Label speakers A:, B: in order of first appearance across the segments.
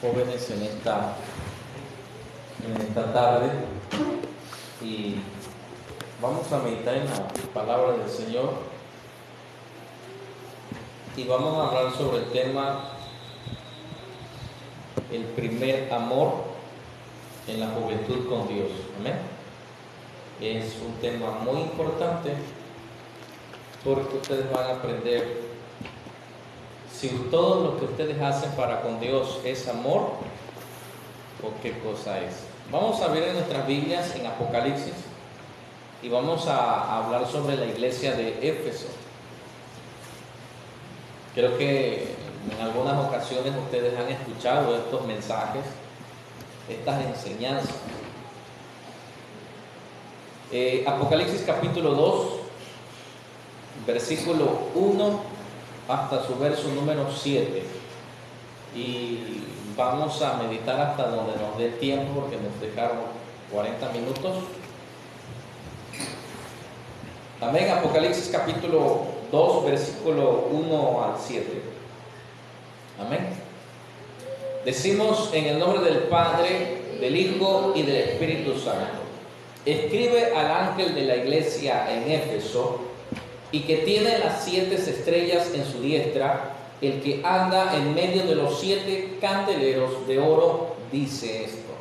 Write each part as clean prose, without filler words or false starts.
A: jóvenes en esta tarde y vamos a meditar en la palabra del Señor y vamos a hablar sobre el tema el primer amor en la juventud con Dios. Amén. Es un tema muy importante porque ustedes van a aprender si todo lo que ustedes hacen para con Dios es amor o qué cosa es. Vamos a ver en nuestras Biblias en Apocalipsis y vamos a hablar sobre la iglesia de Éfeso. Creo que en algunas ocasiones ustedes han escuchado estos mensajes, estas enseñanzas. Apocalipsis capítulo 2, versículo 1 hasta su verso número 7. Y vamos a meditar hasta donde nos dé tiempo, porque nos dejaron 40 minutos. Amén. Apocalipsis capítulo 2, versículo 1 al 7. Amén. Decimos en el nombre del Padre, del Hijo y del Espíritu Santo. Escribe al ángel de la iglesia en Éfeso, y que tiene las 7 estrellas en su diestra, el que anda en medio de los 7 candeleros de oro, dice esto: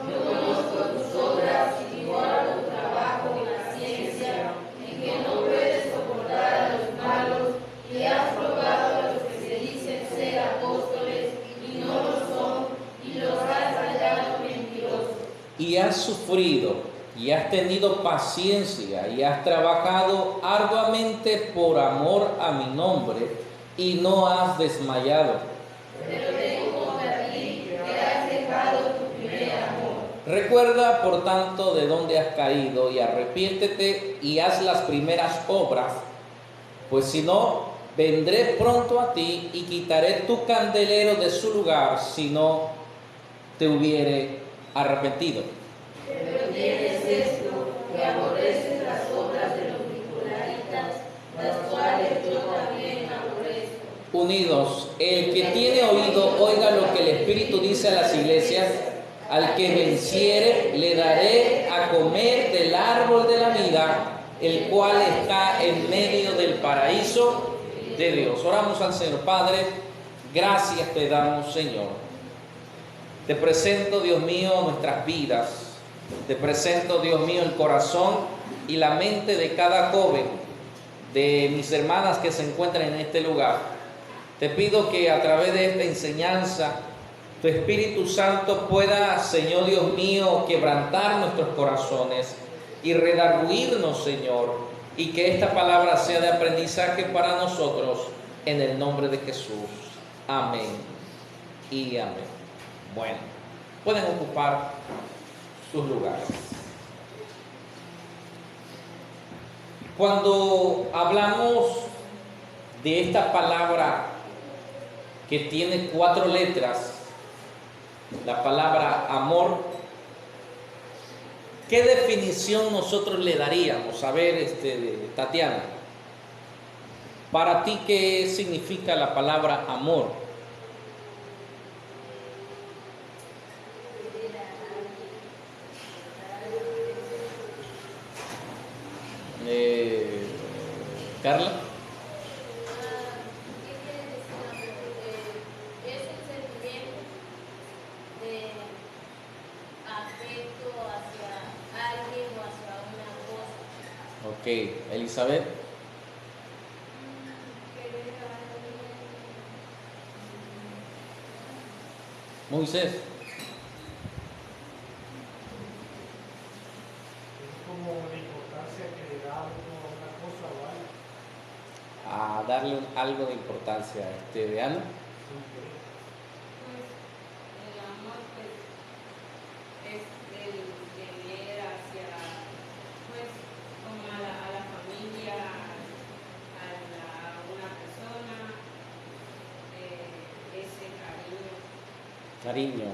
B: Yo conozco tus obras y igualo tu trabajo y paciencia, en que no puedes soportar a los malos, y has probado a los que se dicen ser apóstoles y no lo son, y los has hallado mentirosos.
A: Y has sufrido y has tenido paciencia y has trabajado arduamente por amor a mi nombre y no has desmayado.
B: Pero tengo contra ti que has dejado tu primer amor.
A: Recuerda, por tanto, de dónde has caído y arrepiéntete y haz las primeras obras, pues si no, vendré pronto a ti y quitaré tu candelero de su lugar si no te hubiere arrepentido.
B: Pero tienes esto, que aborreces las obras de los nicolaítas, las cuales yo también aborrezco.
A: Unidos, el que tiene oído, oiga lo que el Espíritu dice a las iglesias. Al que venciere, le daré a comer del árbol de la vida, el cual está en medio del paraíso de Dios. Oramos al Señor. Padre, gracias te damos, Señor. Te presento, Dios mío, nuestras vidas. Te presento, Dios mío, el corazón y la mente de cada joven, de mis hermanas que se encuentran en este lugar. Te pido que a través de esta enseñanza, tu Espíritu Santo pueda, Señor Dios mío, quebrantar nuestros corazones y redarguirnos, Señor, y que esta palabra sea de aprendizaje para nosotros, en el nombre de Jesús. Amén y amén. Bueno, pueden ocupar sus lugares. Cuando hablamos de esta palabra que tiene 4 letras, la palabra amor, ¿qué definición nosotros le daríamos? A ver, Tatiana, para ti, ¿qué significa la palabra amor? Carla.
C: ¿Qué quiere decir amor? Es un sentimiento de afecto hacia alguien o hacia una cosa.
A: Ok, Elizabeth. Moisés. A darle algo de importancia a Diana.
C: Pues el amor pues, es el querer hacia, pues, como a la familia, a una persona, ese cariño.
A: Cariño.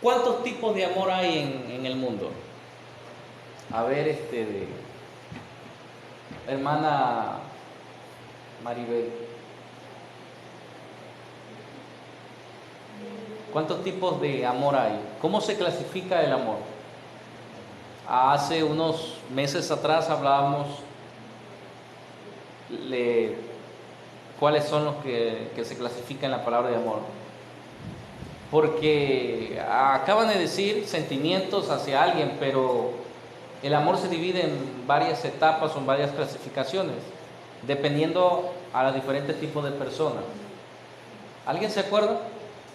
A: ¿Cuántos tipos de amor hay en el mundo? A ver, hermana Maribel. ¿Cuántos tipos de amor hay? ¿Cómo se clasifica el amor? Hace unos meses atrás hablábamos de cuáles son los que se clasifican en la palabra de amor. Porque acaban de decir sentimientos hacia alguien, pero el amor se divide en varias etapas o en varias clasificaciones, dependiendo a los diferentes tipos de personas. ¿Alguien se acuerda?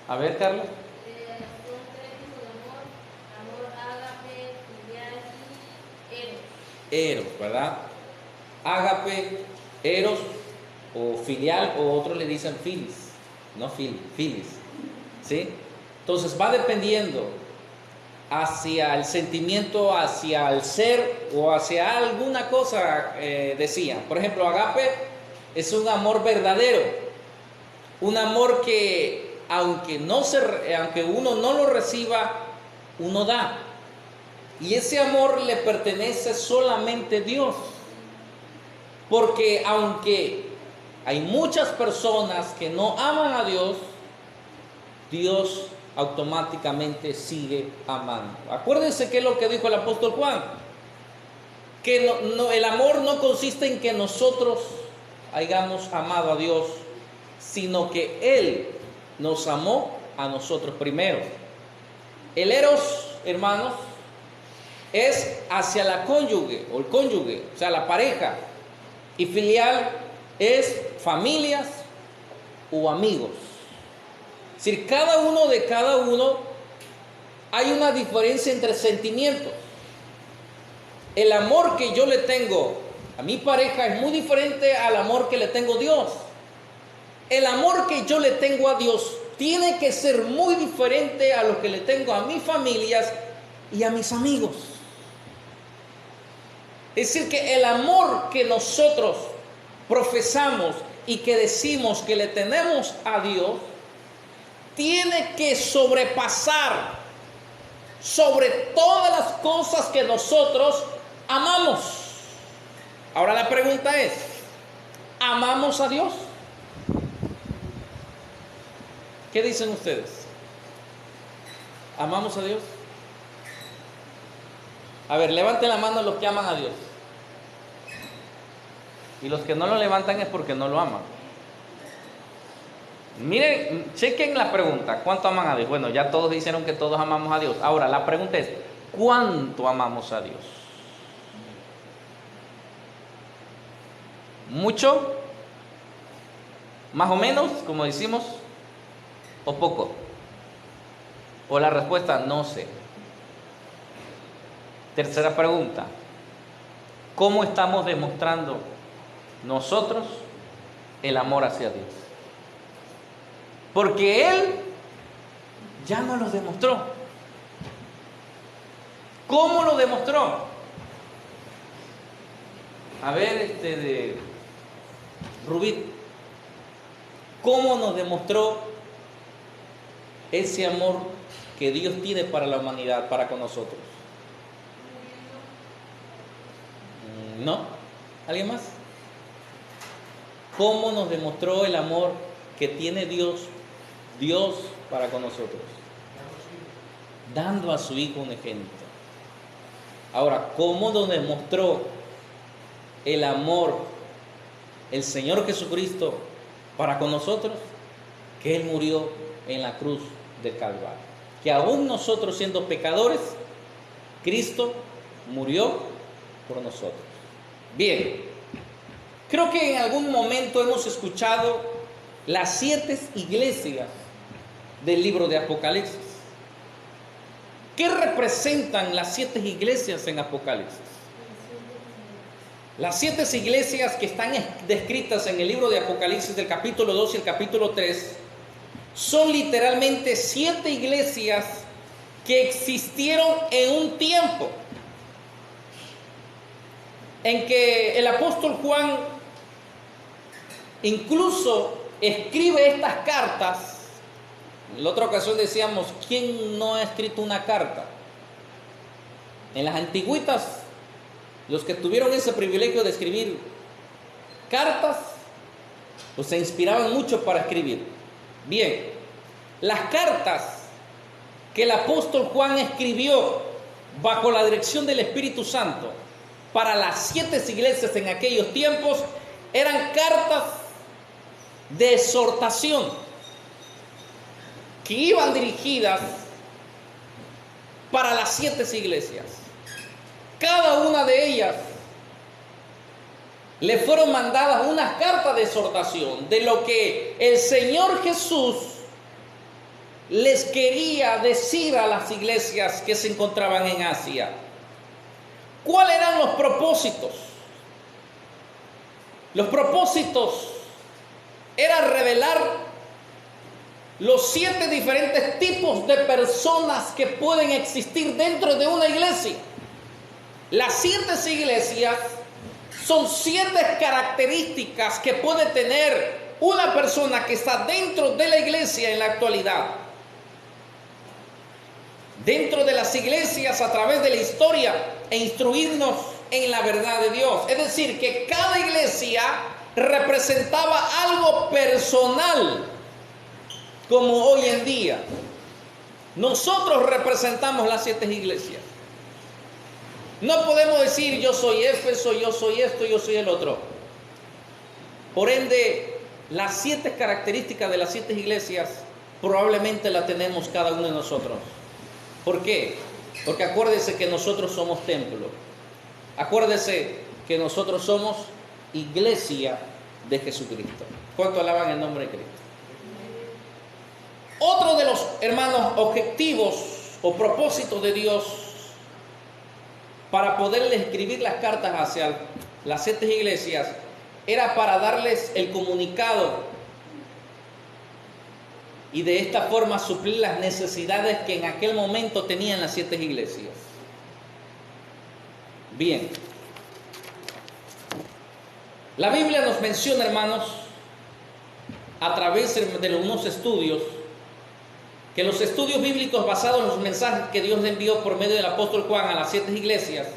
A: A ver, Carla.
C: Son tres tipos de amor: amor ágape, filial y eros.
A: Eros, ¿verdad? Ágape, eros o filial, o otros le dicen filis, no filis, ¿sí? Entonces va dependiendo hacia el sentimiento, hacia el ser o hacia alguna cosa, decía. Por ejemplo, ágape es un amor verdadero, un amor que aunque uno no lo reciba, uno da. Y ese amor le pertenece solamente a Dios. Porque aunque hay muchas personas que no aman a Dios, Dios automáticamente sigue amando. Acuérdense qué es lo que dijo el apóstol Juan, que el amor no consiste en que nosotros hayamos amado a Dios, sino que Él nos amó a nosotros primero. El eros, hermanos, es hacia la cónyuge o el cónyuge, o sea, la pareja. Y filial es familias o amigos. Es decir, cada uno hay una diferencia entre sentimientos. El amor que yo le tengo a mi pareja es muy diferente al amor que le tengo a Dios. El amor que yo le tengo a Dios tiene que ser muy diferente a lo que le tengo a mis familias y a mis amigos. Es decir, que el amor que nosotros profesamos y que decimos que le tenemos a Dios tiene que sobrepasar sobre todas las cosas que nosotros amamos. Ahora la pregunta es, ¿amamos a Dios? ¿Qué dicen ustedes? ¿Amamos a Dios? A ver, levanten la mano los que aman a Dios. Y los que no lo levantan es porque no lo aman. Miren, chequen la pregunta. ¿Cuánto aman a Dios? Bueno, ya todos dijeron que todos amamos a Dios. Ahora, la pregunta es, ¿cuánto amamos a Dios? ¿Mucho? ¿Más o menos, como decimos? ¿O poco? O la respuesta, no sé. Tercera pregunta, ¿cómo estamos demostrando nosotros el amor hacia Dios? Porque Él ya nos lo demostró. ¿Cómo lo demostró? A ver, de Rubí, ¿cómo nos demostró ese amor que Dios tiene para la humanidad, para con nosotros? ¿No? ¿Alguien más? ¿Cómo nos demostró el amor que tiene Dios para con nosotros? Dando a su Hijo unigénito. Ahora, ¿cómo nos demostró el amor el Señor Jesucristo para con nosotros? Que Él murió en la cruz del Calvario. Que aún nosotros siendo pecadores, Cristo murió por nosotros. Bien, creo que en algún momento hemos escuchado las 7 iglesias del libro de Apocalipsis. ¿Qué representan las 7 iglesias en Apocalipsis? Las 7 iglesias que están descritas en el libro de Apocalipsis del capítulo 2 y el capítulo 3 son literalmente 7 iglesias que existieron en un tiempo en que el apóstol Juan incluso escribe estas cartas. En la otra ocasión decíamos, ¿quién no ha escrito una carta? En las antigüitas, los que tuvieron ese privilegio de escribir cartas, pues se inspiraban mucho para escribir. Bien, las cartas que el apóstol Juan escribió bajo la dirección del Espíritu Santo para las 7 iglesias en aquellos tiempos eran cartas de exhortación que iban dirigidas para las 7 iglesias. Cada una de ellas le fueron mandadas unas cartas de exhortación de lo que el Señor Jesús les quería decir a las iglesias que se encontraban en Asia. ¿Cuáles eran los propósitos? Los propósitos era revelar los 7 diferentes tipos de personas que pueden existir dentro de una iglesia. Las 7 iglesias son 7 características que puede tener una persona que está dentro de la iglesia en la actualidad. Dentro de las iglesias a través de la historia e instruirnos en la verdad de Dios. Es decir, que cada iglesia representaba algo personal, como hoy en día. Nosotros representamos las 7 iglesias. No podemos decir yo soy Éfeso, yo soy esto, yo soy el otro. Por ende, las 7 características de las 7 iglesias probablemente las tenemos cada uno de nosotros. ¿Por qué? Porque acuérdese que nosotros somos templo. Acuérdese que nosotros somos iglesia de Jesucristo. ¿Cuánto alaban el nombre de Cristo? Otro de los, hermanos, objetivos o propósitos de Dios para poderles escribir las cartas hacia las 7 iglesias era para darles el comunicado y de esta forma suplir las necesidades que en aquel momento tenían las 7 iglesias. Bien, la Biblia nos menciona, hermanos, a través de unos estudios, que los estudios bíblicos basados en los mensajes que Dios le envió por medio del apóstol Juan a las 7 iglesias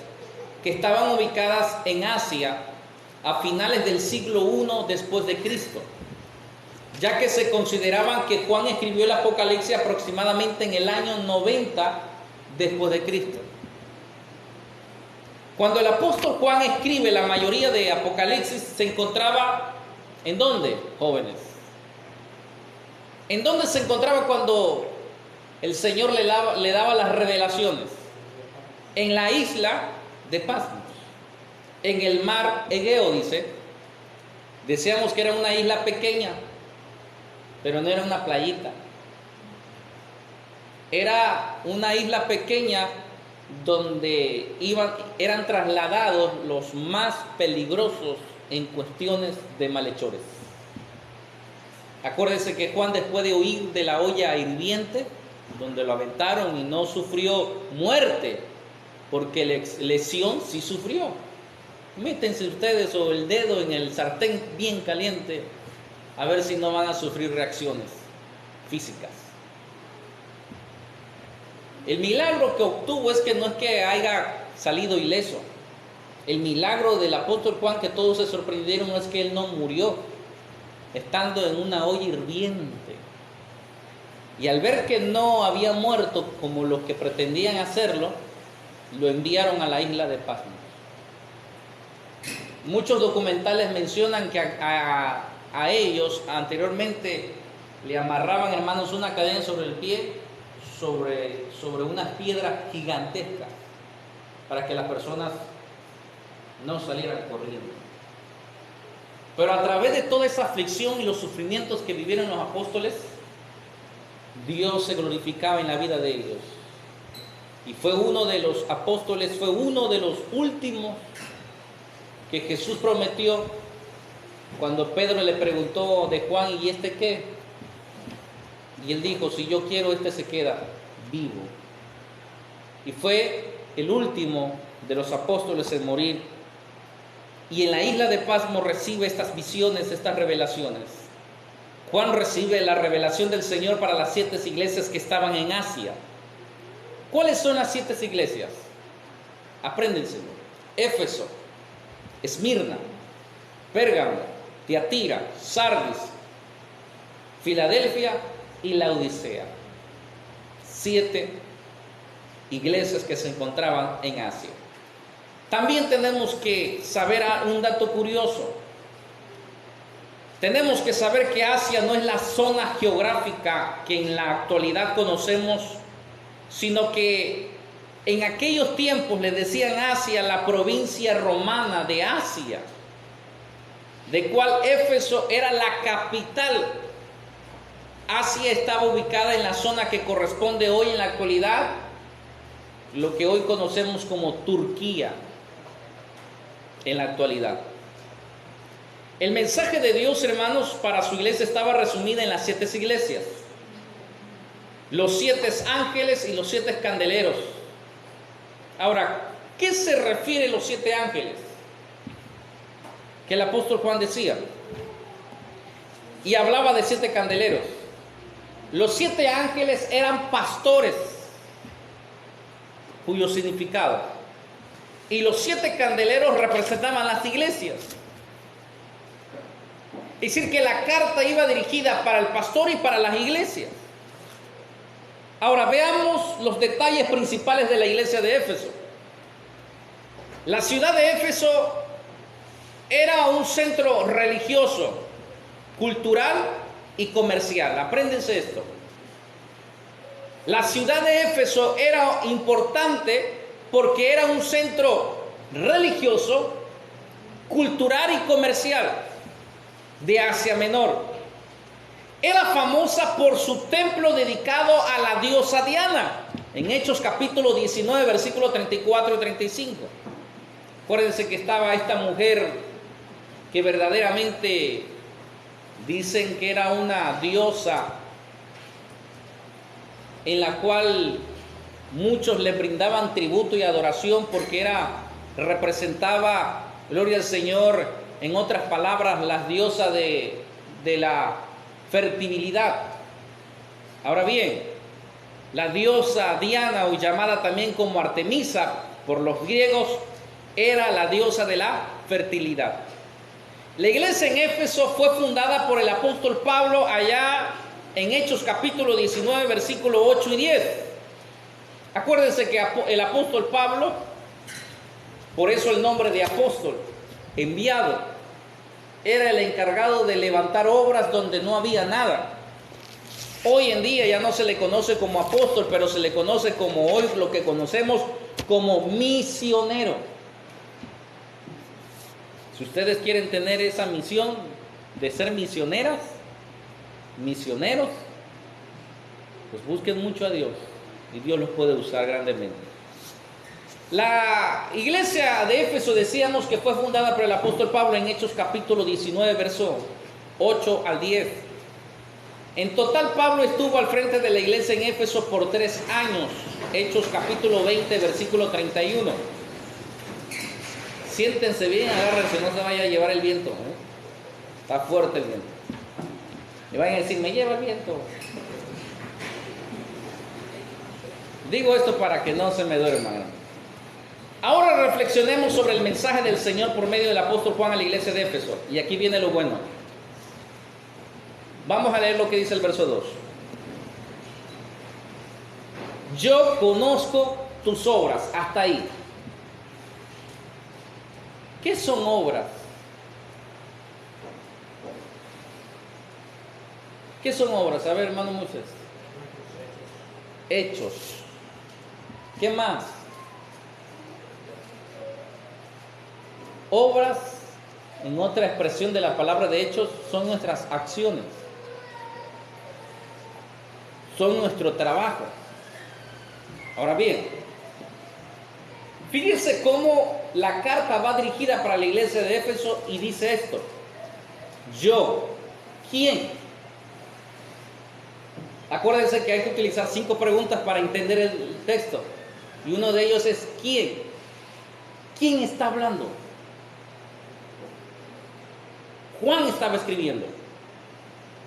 A: que estaban ubicadas en Asia a finales del siglo I después de Cristo, ya que se consideraban que Juan escribió el Apocalipsis aproximadamente en el año 90 después de Cristo. Cuando el apóstol Juan escribe la mayoría de Apocalipsis, se encontraba ¿en dónde, jóvenes? ¿En dónde se encontraba cuando el Señor le daba las revelaciones? En la isla de Patmos, en el mar Egeo, dice. Decíamos que era una isla pequeña, pero no era una playita. Era una isla pequeña donde eran trasladados los más peligrosos en cuestiones de malhechores. Acuérdense que Juan, después de huir de la olla hirviente, donde lo aventaron y no sufrió muerte, porque lesión sí sufrió. Métense ustedes o el dedo en el sartén bien caliente, a ver si no van a sufrir reacciones físicas. El milagro que obtuvo es que no es que haya salido ileso. El milagro del apóstol Juan, que todos se sorprendieron, no es que él no murió estando en una olla hirviente. Y al ver que no había muerto como los que pretendían hacerlo, lo enviaron a la isla de Patmos. Muchos documentales mencionan que a ellos anteriormente le amarraban, hermanos, una cadena sobre el pie, sobre unas piedras gigantescas, para que las personas no salieran corriendo. Pero a través de toda esa aflicción y los sufrimientos que vivieron los apóstoles, Dios se glorificaba en la vida de ellos. Y fue uno de los apóstoles, fue uno de los últimos que Jesús prometió cuando Pedro le preguntó de Juan: ¿y este qué? Y él dijo: si yo quiero, este se queda vivo. Y fue el último de los apóstoles en morir. Y en la isla de Patmos recibe estas visiones, estas revelaciones. Juan recibe la revelación del Señor para las 7 iglesias que estaban en Asia. ¿Cuáles son las 7 iglesias? Apréndenselo. Éfeso, Esmirna, Pérgamo, Tiatira, Sardis, Filadelfia y Laodicea. 7 iglesias que se encontraban en Asia. También tenemos que saber un dato curioso. Tenemos que saber que Asia no es la zona geográfica que en la actualidad conocemos, sino que en aquellos tiempos le decían Asia la provincia romana de Asia, de cual Éfeso era la capital. Asia estaba ubicada en la zona que corresponde hoy en la actualidad, lo que hoy conocemos como Turquía, en la actualidad. El mensaje de Dios, hermanos, para su iglesia estaba resumida en las 7 iglesias. Los 7 ángeles y los 7 candeleros. Ahora, ¿qué se refiere a los 7 ángeles? Que el apóstol Juan decía. Y hablaba de 7 candeleros. Los 7 ángeles eran pastores, cuyo significado. Y los 7 candeleros representaban las iglesias. Es decir, que la carta iba dirigida para el pastor y para las iglesias. Ahora veamos los detalles principales de la iglesia de Éfeso. La ciudad de Éfeso era un centro religioso, cultural y comercial. Apréndense esto. La ciudad de Éfeso era importante porque era un centro religioso, cultural y comercial de Asia Menor. Era famosa por su templo dedicado a la diosa Diana, en Hechos capítulo 19, versículos 34 y 35. Acuérdense que estaba esta mujer que verdaderamente dicen que era una diosa en la cual muchos le brindaban tributo y adoración porque representaba, gloria al Señor, en otras palabras, la diosa de la fertilidad. Ahora bien, la diosa Diana, o llamada también como Artemisa por los griegos, era la diosa de la fertilidad. La iglesia en Éfeso fue fundada por el apóstol Pablo allá en Hechos capítulo 19, versículos 8 y 10. Acuérdense que el apóstol Pablo, por eso el nombre de apóstol, enviado, era el encargado de levantar obras donde no había nada. Hoy en día ya no se le conoce como apóstol, pero se le conoce como hoy lo que conocemos como misionero. Si ustedes quieren tener esa misión de ser misioneras, misioneros, pues busquen mucho a Dios y Dios los puede usar grandemente. La iglesia de Éfeso decíamos que fue fundada por el apóstol Pablo en Hechos capítulo 19, verso 8 al 10. En total Pablo estuvo al frente de la iglesia en Éfeso por 3 años. Hechos capítulo 20, versículo 31. Siéntense bien, agárrense, no se vaya a llevar el viento, ¿eh? Está fuerte el viento. Me van a decir, me lleva el viento. Digo esto para que no se me duerman. Ahora reflexionemos sobre el mensaje del Señor por medio del apóstol Juan a la iglesia de Éfeso. Y aquí viene lo bueno. Vamos a leer lo que dice el verso 2. Yo conozco tus obras. Hasta ahí. ¿Qué son obras? ¿Qué son obras? A ver, hermano Moisés. Hechos. ¿Qué más? Obras, en otra expresión de la palabra de hechos, son nuestras acciones. Son nuestro trabajo. Ahora bien, fíjense cómo la carta va dirigida para la iglesia de Éfeso y dice esto. Yo, ¿quién? Acuérdense que hay que utilizar 5 preguntas para entender el texto. Y uno de ellos es ¿quién? ¿Quién está hablando? Juan estaba escribiendo.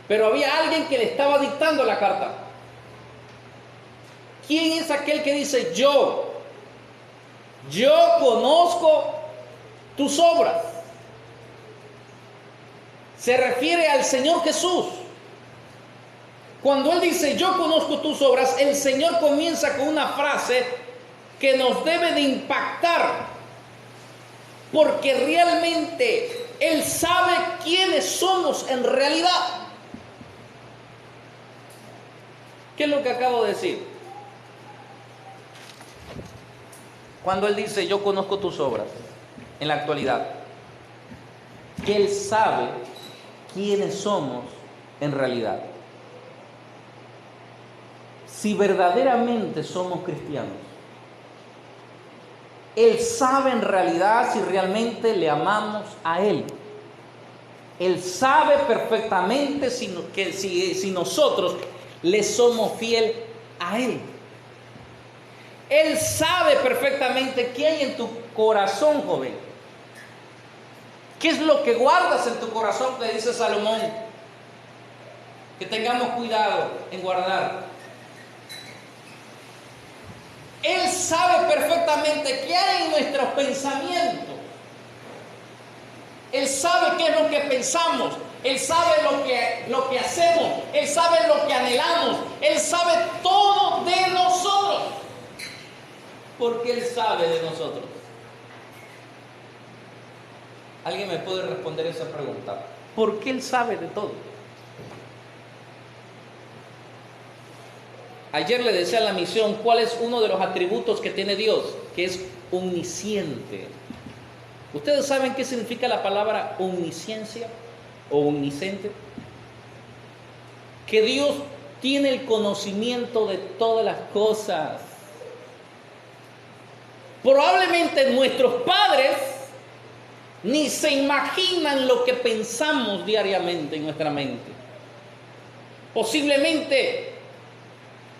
A: Pero había alguien que le estaba dictando la carta. ¿Quién es aquel que dice yo? Yo conozco tus obras. Se refiere al Señor Jesús. Cuando Él dice, yo conozco tus obras, el Señor comienza con una frase que nos debe de impactar, porque realmente Él sabe quiénes somos en realidad. ¿Qué es lo que acabo de decir? Cuando Él dice, yo conozco tus obras, en la actualidad, que Él sabe quiénes somos en realidad. Si verdaderamente somos cristianos, Él sabe en realidad si realmente le amamos a Él. Él sabe perfectamente si nosotros le somos fiel a Él. Él sabe perfectamente qué hay en tu corazón, joven. ¿Qué es lo que guardas en tu corazón? Le dice Salomón. Que tengamos cuidado en guardar. Él sabe perfectamente qué hay en nuestros pensamientos. Él sabe qué es lo que pensamos. Él sabe lo que hacemos. Él sabe lo que anhelamos. Él sabe todo de nosotros. Porque Él sabe de nosotros. ¿Alguien me puede responder esa pregunta? ¿Por qué Él sabe de todo? Ayer le decía a la misión cuál es uno de los atributos que tiene Dios, que es omnisciente. ¿Ustedes saben qué significa la palabra omnisciencia o omnisciente? Que Dios tiene el conocimiento de todas las cosas. Probablemente nuestros padres ni se imaginan lo que pensamos diariamente en nuestra mente. Posiblemente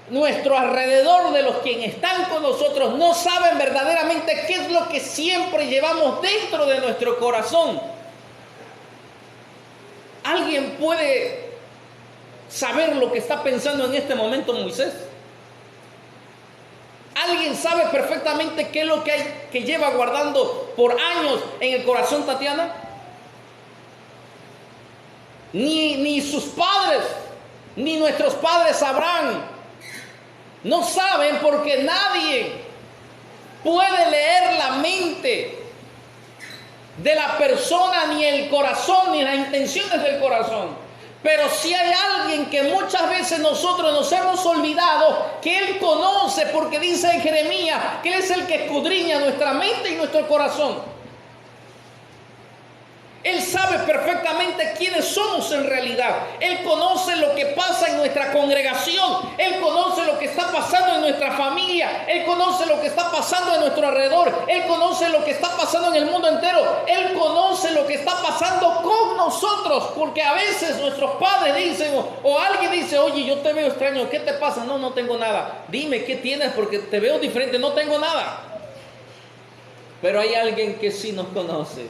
A: nuestro alrededor de los que están con nosotros no saben verdaderamente qué es lo que siempre llevamos dentro de nuestro corazón. ¿Alguien puede saber lo que está pensando en este momento Moisés? ¿Alguien sabe perfectamente qué es lo que hay que lleva guardando por años en el corazón Tatiana? Ni sus padres, ni nuestros padres sabrán. No saben porque nadie puede leer la mente de la persona, ni el corazón, ni las intenciones del corazón. Pero si hay alguien que muchas veces nosotros nos hemos olvidado, que Él conoce, porque dice en Jeremías que Él es el que escudriña nuestra mente y nuestro corazón. Él sabe perfectamente quiénes somos en realidad. Él conoce lo que pasa en nuestra congregación. Él conoce lo que está pasando en nuestra familia. Él conoce lo que está pasando en nuestro alrededor. Él conoce lo que está pasando en el mundo entero. Él conoce lo que está pasando con nosotros. Porque a veces nuestros padres dicen, o alguien dice, oye, yo te veo extraño, ¿qué te pasa? No, no tengo nada. Dime, ¿qué tienes? Porque te veo diferente, no tengo nada. Pero hay alguien que sí nos conoce.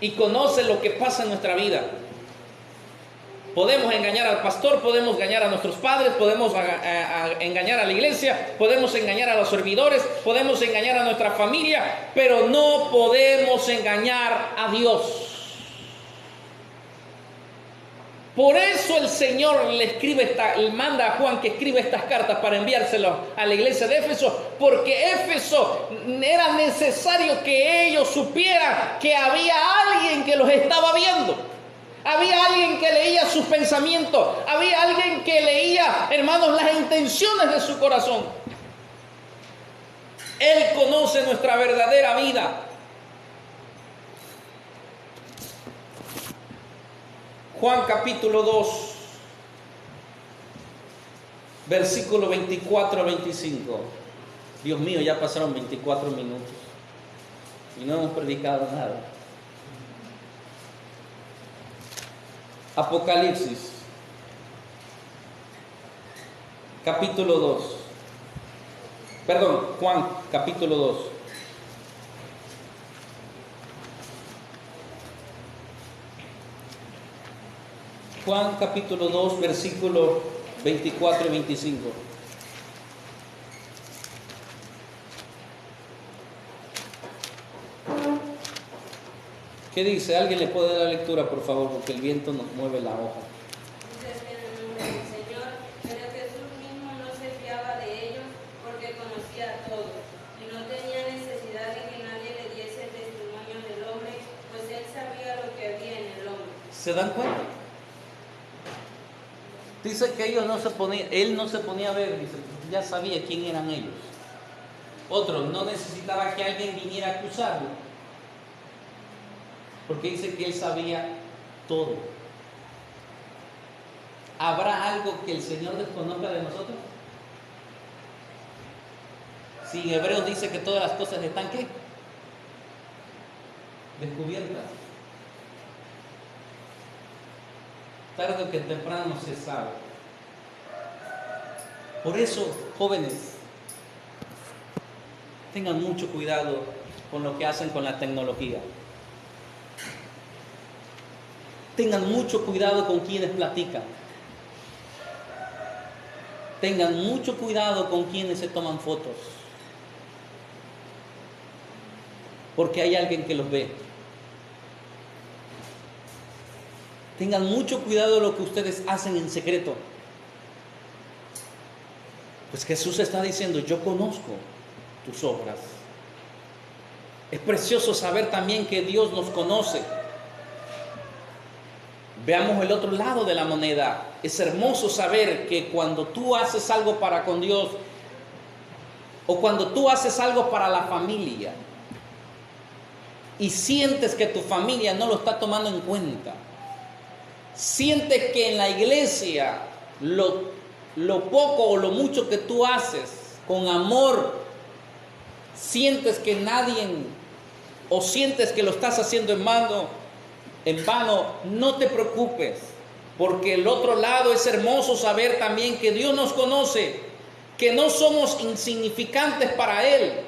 A: Y conoce lo que pasa en nuestra vida. Podemos engañar al pastor, podemos engañar a nuestros padres, podemos engañar a la iglesia, podemos engañar a los servidores, podemos engañar a nuestra familia, pero no podemos engañar a Dios. Por eso el Señor le manda a Juan que escriba estas cartas para enviárselas a la iglesia de Éfeso, porque Éfeso era necesario que ellos supieran que había alguien que los estaba viendo. Había alguien que leía sus pensamientos. Había alguien que leía, hermanos, las intenciones de su corazón. Él conoce nuestra verdadera vida. Juan capítulo 2, versículo 24 a 25. Dios mío, ya pasaron 24 minutos y no hemos predicado nada. Apocalipsis, capítulo 2. Perdón, Juan, capítulo 2. Juan capítulo 2, versículos 24 y 25. ¿Qué dice? ¿Alguien le puede dar lectura, por favor? Porque el viento nos mueve la hoja. ¿Se dan cuenta? Dice que él no se ponía a ver, dice, ya sabía quién eran ellos. Otro, no necesitaba que alguien viniera a acusarlo, porque dice que él sabía todo. ¿Habrá algo que el Señor desconozca de nosotros? Si en Hebreos dice que todas las cosas están, ¿qué? Descubiertas. Tarde o que temprano se sabe. Por eso, jóvenes, tengan mucho cuidado con lo que hacen con la tecnología. Tengan mucho cuidado con quienes platican. Tengan mucho cuidado con quienes se toman fotos. Porque hay alguien que los ve. Tengan mucho cuidado de lo que ustedes hacen en secreto. Pues Jesús está diciendo, yo conozco tus obras. Es precioso saber también que Dios nos conoce. Veamos el otro lado de la moneda. Es hermoso saber que cuando tú haces algo para con Dios, o cuando tú haces algo para la familia, y sientes que tu familia no lo está tomando en cuenta, sientes que en la iglesia lo poco o lo mucho que tú haces con amor, sientes que nadie, o sientes que lo estás haciendo en vano, no te preocupes, porque el otro lado es hermoso saber también que Dios nos conoce, que no somos insignificantes para Él.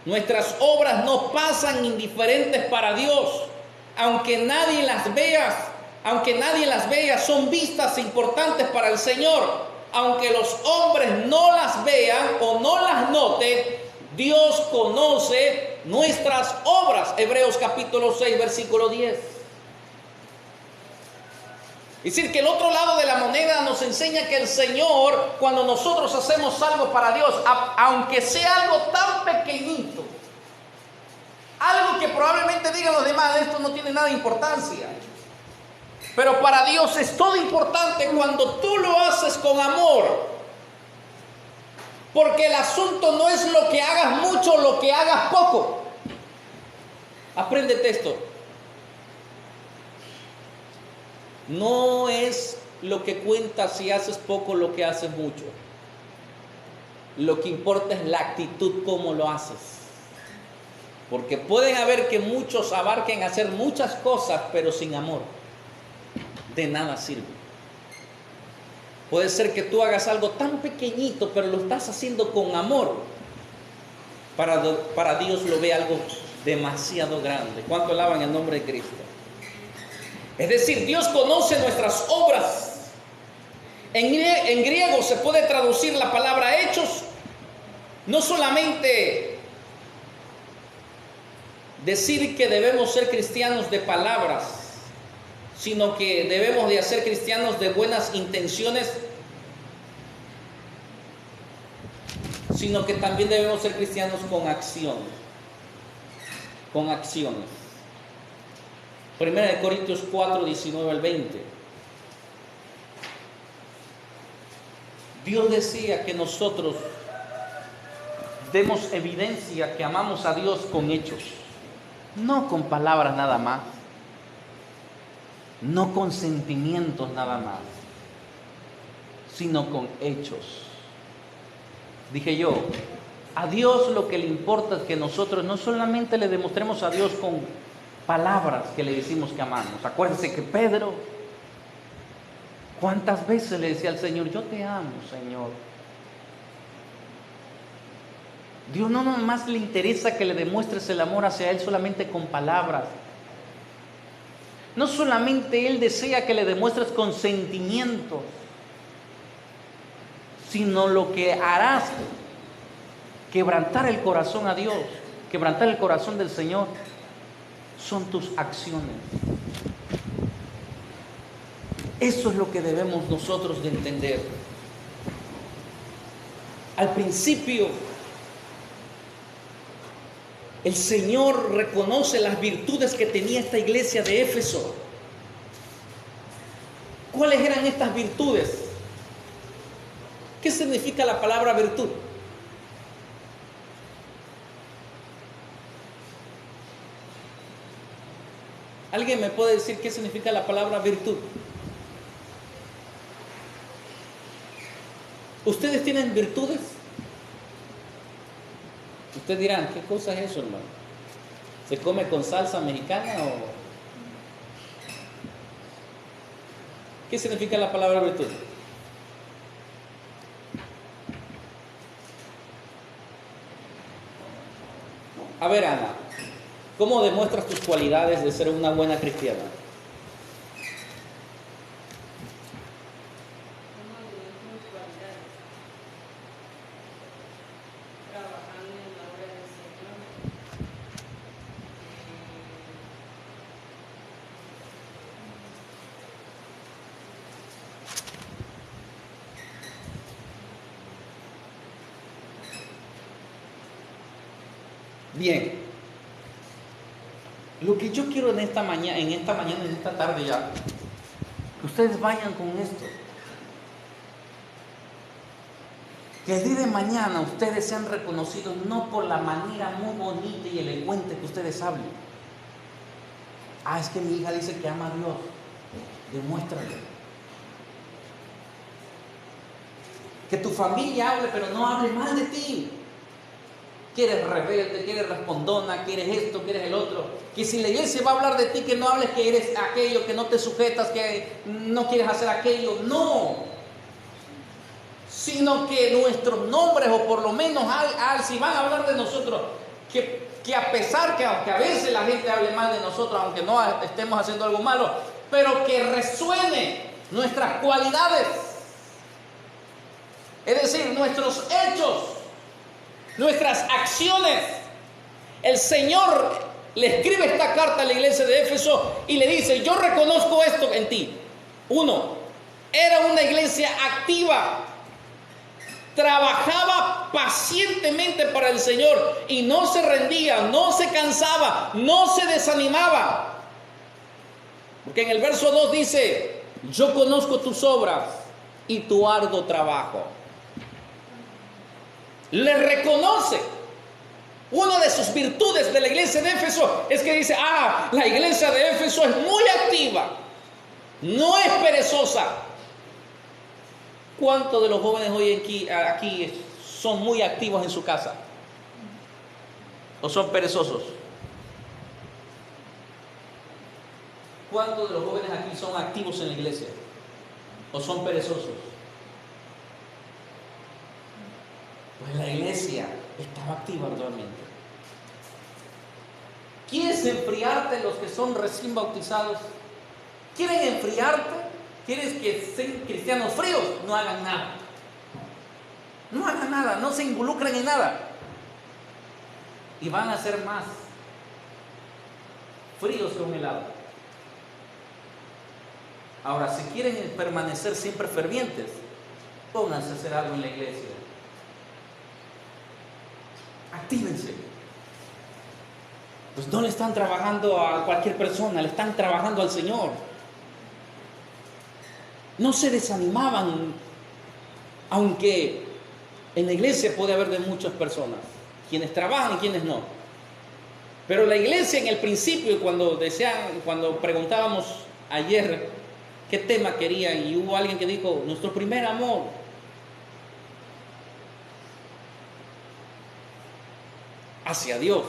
A: Nuestras obras no pasan indiferentes para Dios, aunque nadie las vea, son vistas importantes para el Señor. Aunque los hombres no las vean o no las noten, Dios conoce nuestras obras. Hebreos capítulo 6, versículo 10. Es decir, que el otro lado de la moneda nos enseña que el Señor, cuando nosotros hacemos algo para Dios, aunque sea algo tan pequeñito, algo que probablemente digan los demás, esto no tiene nada de importancia, pero para Dios es todo importante cuando tú lo haces con amor, porque el asunto no es lo que hagas mucho o lo que hagas poco. Apréndete esto. No es lo que cuenta si haces poco o lo que haces mucho. Lo que importa es la actitud, cómo lo haces. Porque pueden haber que muchos abarquen hacer muchas cosas, pero sin amor. De nada sirve. Puede ser que tú hagas algo tan pequeñito, pero lo estás haciendo con amor. Para Dios lo ve algo demasiado grande. ¿Cuánto alaban el nombre de Cristo? Es decir, Dios conoce nuestras obras. En griego se puede traducir la palabra hechos, no solamente decir que debemos ser cristianos de palabras, sino que debemos de ser cristianos de buenas intenciones, sino que también debemos ser cristianos con acción. Con acciones. 1 Corintios 4, 19 al 20. Dios decía que nosotros demos evidencia que amamos a Dios con hechos, no con palabras nada más, no con sentimientos nada más, sino con hechos. Dije yo, a Dios lo que le importa es que nosotros no solamente le demostremos a Dios con palabras que le decimos que amamos. Acuérdense que Pedro, ¿cuántas veces le decía al Señor, yo te amo, Señor? Dios no nomás le interesa que le demuestres el amor hacia Él solamente con palabras. No solamente Él desea que le demuestres con sentimientos, sino lo que harás quebrantar el corazón a Dios, quebrantar el corazón del Señor, son tus acciones. Eso es lo que debemos nosotros de entender. Al principio, el Señor reconoce las virtudes que tenía esta iglesia de Éfeso. ¿Cuáles eran estas virtudes? ¿Qué significa la palabra virtud? ¿Alguien me puede decir qué significa la palabra virtud? ¿Ustedes tienen virtudes? Ustedes dirán, ¿qué cosa es eso, hermano? ¿Se come con salsa mexicana o...? ¿Qué significa la palabra virtud? A ver, Ana, ¿cómo demuestras tus cualidades de ser una buena cristiana?
C: ¿Cómo demuestro mis cualidades? Trabajando en la obra del Señor.
A: Bien. Lo que yo quiero en esta mañana, en esta tarde ya, que ustedes vayan con esto. Que el día de mañana ustedes sean reconocidos no por la manera muy bonita y elocuente que ustedes hablen. Ah, es que mi hija dice que ama a Dios. Demuéstralo. Que tu familia hable, pero no hable mal de ti. Que eres rebelde, que eres respondona, que eres esto, que eres el otro. Que si la iglesia va a hablar de ti, que no hables que eres aquello, que no te sujetas, que no quieres hacer aquello. No. Sino que nuestros nombres, o por lo menos si van a hablar de nosotros, que a pesar que aunque a veces la gente hable mal de nosotros, aunque no estemos haciendo algo malo, pero que resuene nuestras cualidades. Es decir, nuestros hechos, nuestras acciones. El Señor le escribe esta carta a la iglesia de Éfeso y le dice: yo reconozco esto en ti. Uno, era una iglesia activa, trabajaba pacientemente para el Señor y no se rendía, no se cansaba, no se desanimaba. Porque en el verso 2 dice: yo conozco tus obras y tu arduo trabajo. Le reconoce. Una de sus virtudes de la iglesia de Éfeso es que dice: la iglesia de Éfeso es muy activa, no es perezosa. ¿Cuántos de los jóvenes hoy aquí son muy activos en su casa? ¿O son perezosos? ¿Cuántos de los jóvenes aquí son activos en la iglesia? ¿O son perezosos? Pues la iglesia estaba activa actualmente. ¿Quieres enfriarte los que son recién bautizados? ¿Quieren enfriarte? ¿Quieres que sean cristianos fríos? No hagan nada. No hagan nada, no se involucren en nada. Y van a ser más fríos que un helado. Ahora, si quieren permanecer siempre fervientes, pónganse a hacer algo en la iglesia. Actívense. Pues no le están trabajando a cualquier persona, le están trabajando al Señor. No se desanimaban, aunque en la iglesia puede haber de muchas personas, quienes trabajan y quienes no. Pero la iglesia en el principio, cuando preguntábamos ayer qué tema querían, y hubo alguien que dijo: nuestro primer amor. Hacia Dios,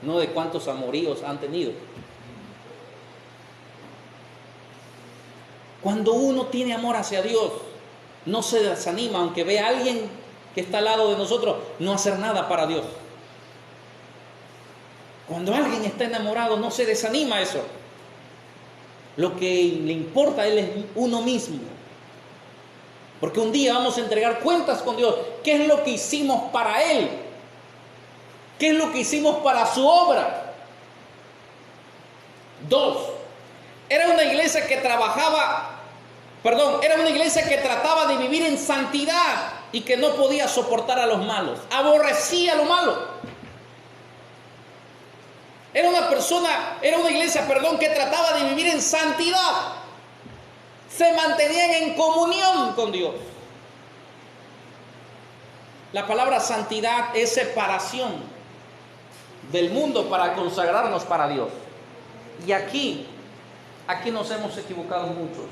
A: no de cuántos amoríos han tenido. Cuando uno tiene amor hacia Dios, no se desanima, aunque vea a alguien que está al lado de nosotros, no hacer nada para Dios. Cuando alguien está enamorado, no se desanima eso. Lo que le importa a él es uno mismo. Porque un día vamos a entregar cuentas con Dios. ¿Qué es lo que hicimos para Él? ¿Qué es lo que hicimos para su obra? 2. Era una iglesia que era una iglesia que trataba de vivir en santidad y que no podía soportar a los malos. Aborrecía lo malo. Era una iglesia que trataba de vivir en santidad se mantenían en comunión con Dios. La palabra santidad es separación del mundo para consagrarnos para Dios. Y aquí nos hemos equivocado muchos.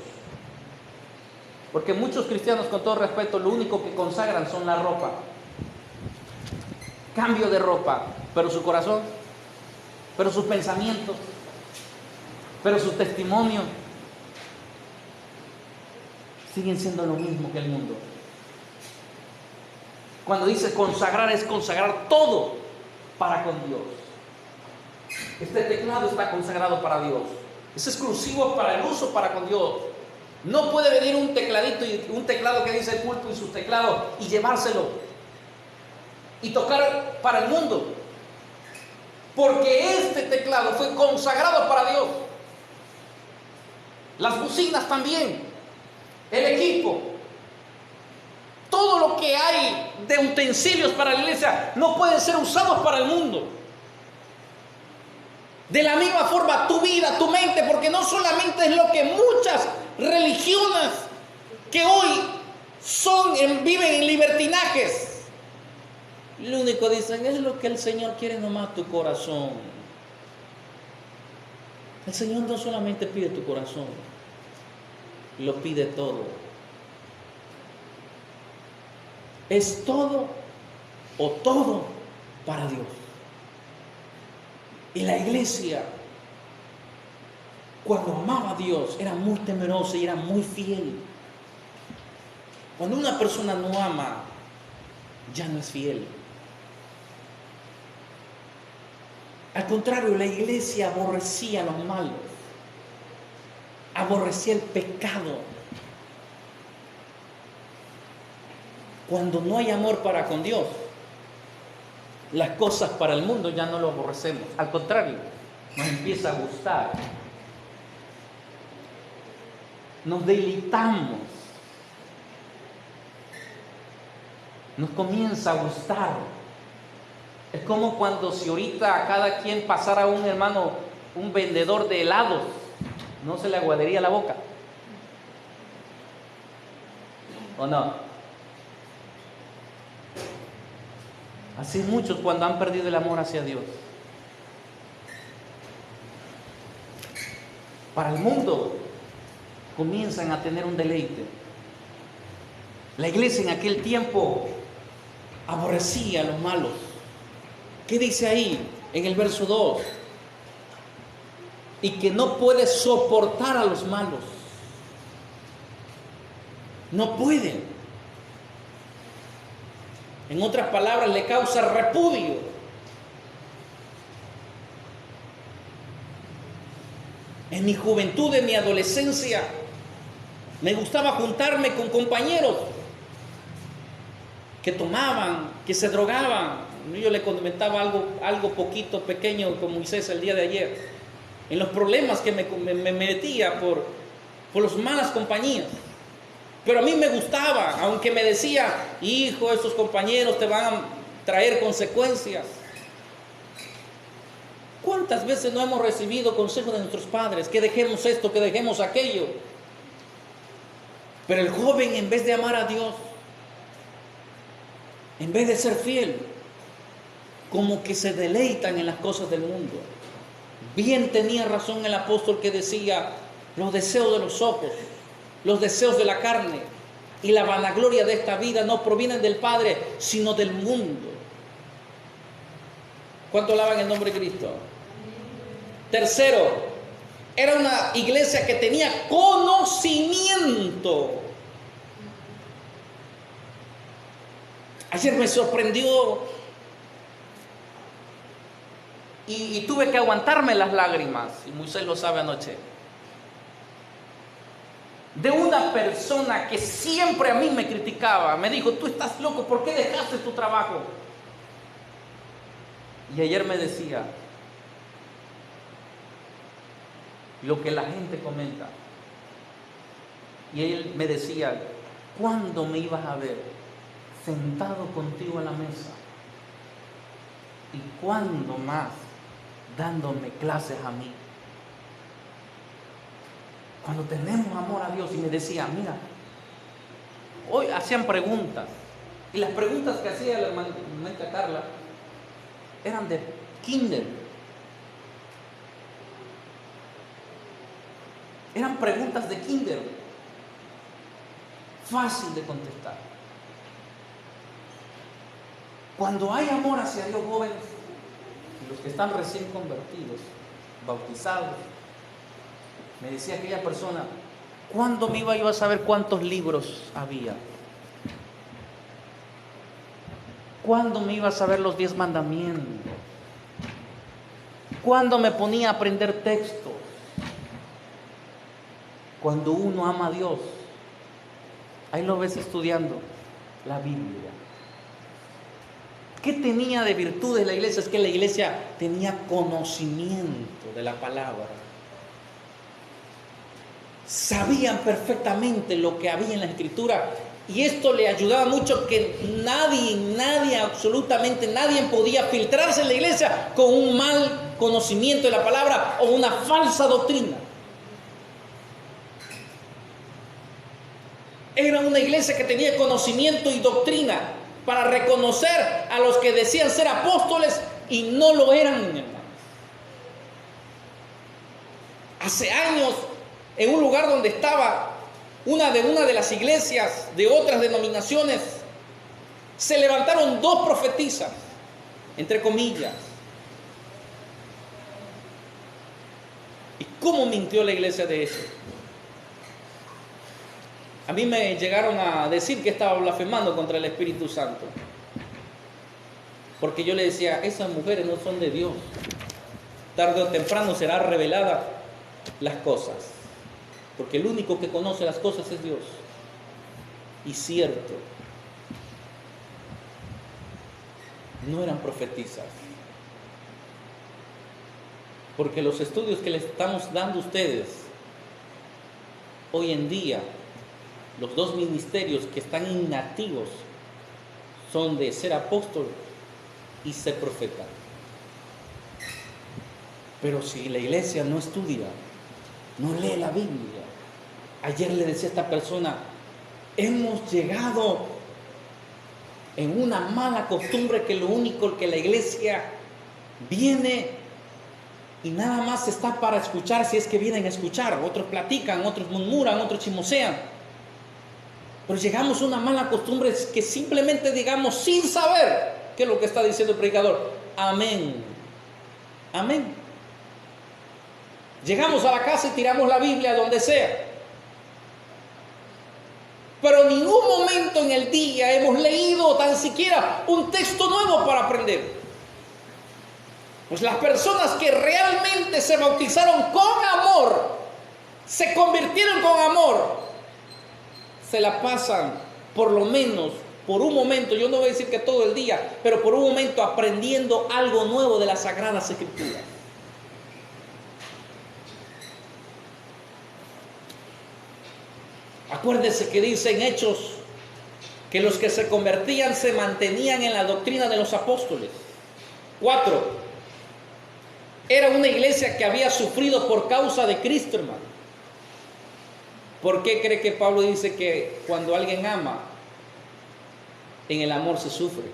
A: Porque muchos cristianos, con todo respeto, lo único que consagran son la ropa. Cambio de ropa, pero su corazón, pero sus pensamientos, pero su testimonio siguen siendo lo mismo que el mundo. Cuando dice consagrar, es consagrar todo para con Dios. Este teclado está consagrado para Dios. Es exclusivo para el uso para con Dios. No puede venir un tecladito y un teclado que dice el pulpo y sus teclados y llevárselo y tocar para el mundo. Porque este teclado fue consagrado para Dios. Las bocinas también, el equipo, todo lo que hay de utensilios para la iglesia no pueden ser usados para el mundo. De la misma forma tu vida, tu mente, porque no solamente es lo que muchas religiones que hoy viven en libertinajes. Lo único que dicen es lo que el Señor quiere, nomás tu corazón. El Señor no solamente pide tu corazón, lo pide todo. Es todo o todo para Dios. Y la iglesia, cuando amaba a Dios, era muy temerosa y era muy fiel. Cuando una persona no ama, ya no es fiel. Al contrario, la iglesia aborrecía a los malos, aborrecía el pecado. Cuando no hay amor para con Dios, las cosas para el mundo ya no lo aborrecemos. Al contrario, nos empieza a gustar. Nos deleitamos. Nos comienza a gustar. Es como cuando si ahorita a cada quien pasara un hermano, un vendedor de helados, ¿no se le aguadería la boca? ¿O no? Así es muchos cuando han perdido el amor hacia Dios. Para el mundo comienzan a tener un deleite. La iglesia en aquel tiempo aborrecía a los malos. ¿Qué dice ahí en el verso 2? Y que no puede soportar a los malos. No pueden. En otras palabras, le causa repudio. En mi juventud, en mi adolescencia, me gustaba juntarme con compañeros que tomaban, que se drogaban. Yo le comentaba algo poquito pequeño con Moisés el día de ayer, en los problemas que me metía por las malas compañías. Pero a mí me gustaba, aunque me decía, hijo, esos compañeros te van a traer consecuencias. ¿Cuántas veces no hemos recibido consejos de nuestros padres? Que dejemos esto, que dejemos aquello. Pero el joven, en vez de amar a Dios, en vez de ser fiel, como que se deleitan en las cosas del mundo. Bien tenía razón el apóstol que decía, los deseos de los ojos, los deseos de la carne y la vanagloria de esta vida no provienen del Padre, sino del mundo. ¿Cuánto alaban el nombre de Cristo? Tercero, era una iglesia que tenía conocimiento. Ayer me sorprendió y tuve que aguantarme las lágrimas, y Moisés lo sabe anoche, de una persona que siempre a mí me criticaba. Me dijo, tú estás loco, ¿por qué dejaste tu trabajo? Y ayer me decía lo que la gente comenta. Y él me decía, ¿cuándo me ibas a ver sentado contigo en la mesa? ¿Y cuándo más dándome clases a mí? Cuando tenemos amor a Dios. Y me decía, mira, hoy hacían preguntas. Y las preguntas que hacía la hermana Carla eran de kinder. Eran preguntas de kinder. Fácil de contestar. Cuando hay amor hacia Dios, jóvenes, y los que están recién convertidos, bautizados, me decía aquella persona, ¿cuándo me iba yo a saber cuántos libros había? ¿Cuándo me iba a saber los 10 mandamientos? ¿Cuándo me ponía a aprender textos? Cuando uno ama a Dios, ahí lo ves estudiando la Biblia. ¿Qué tenía de virtudes la iglesia? Es que la iglesia tenía conocimiento de la palabra. Sabían perfectamente lo que había en la Escritura. Y esto le ayudaba mucho, que nadie, absolutamente nadie podía filtrarse en la iglesia con un mal conocimiento de la palabra o una falsa doctrina. Era una iglesia que tenía conocimiento y doctrina para reconocer a los que decían ser apóstoles y no lo eran, hermanos. Hace años, en un lugar donde estaba una de las iglesias de otras denominaciones, se levantaron 2 profetisas, entre comillas. ¿Y cómo mintió la iglesia de eso? A mí me llegaron a decir que estaba blasfemando contra el Espíritu Santo, porque yo le decía, esas mujeres no son de Dios. Tarde o temprano será revelada las cosas, porque el único que conoce las cosas es Dios. Y cierto, no eran profetizas, porque los estudios que les estamos dando a ustedes hoy en día, los 2 ministerios que están inactivos son de ser apóstol y ser profeta. Pero si la iglesia no estudia, no lee la Biblia. Ayer le decía a esta persona, hemos llegado en una mala costumbre que lo único que la iglesia viene y nada más está para escuchar, si es que vienen a escuchar. Otros platican, otros murmuran, otros chismosean. Pero llegamos a una mala costumbre que simplemente digamos sin saber qué es lo que está diciendo el predicador. Amén. Amén. Llegamos a la casa y tiramos la Biblia donde sea. Pero en ningún momento en el día hemos leído tan siquiera un texto nuevo para aprender. Pues las personas que realmente se bautizaron con amor, se convirtieron con amor, se la pasan por lo menos por un momento, yo no voy a decir que todo el día, pero por un momento aprendiendo algo nuevo de las Sagradas Escrituras. Acuérdese que dice en Hechos que los que se convertían se mantenían en la doctrina de los apóstoles. 4. Era una iglesia que había sufrido por causa de Cristo, hermano. ¿Por qué cree que Pablo dice que cuando alguien ama, en el amor se sufre?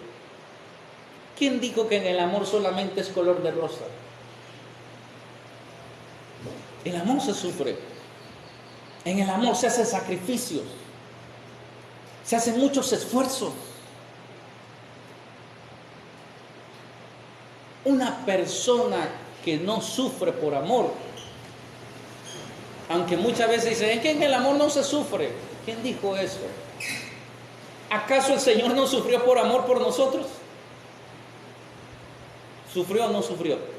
A: ¿Quién dijo que en el amor solamente es color de rosa? El amor se sufre. En el amor se hacen sacrificios, se hacen muchos esfuerzos. Una persona que no sufre por amor, aunque muchas veces dicen, es que en el amor no se sufre. ¿Quién dijo eso? ¿Acaso el Señor no sufrió por amor por nosotros? ¿Sufrió o no sufrió?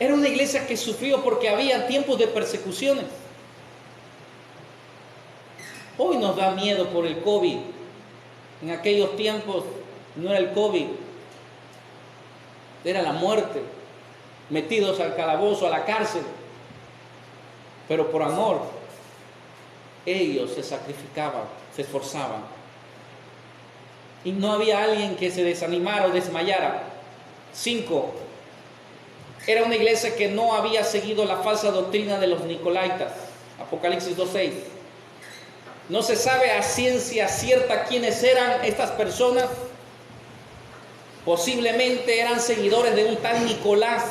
A: Era una iglesia que sufrió porque había tiempos de persecuciones. Hoy nos da miedo por el COVID. En aquellos tiempos no era el COVID, era la muerte, metidos al calabozo, a la cárcel. Pero por amor, ellos se sacrificaban, se esforzaban. Y no había alguien que se desanimara o desmayara. 5. era una iglesia que no había seguido la falsa doctrina de los nicolaítas. Apocalipsis 2:6. No se sabe a ciencia cierta quiénes eran estas personas. Posiblemente eran seguidores de un tal Nicolás,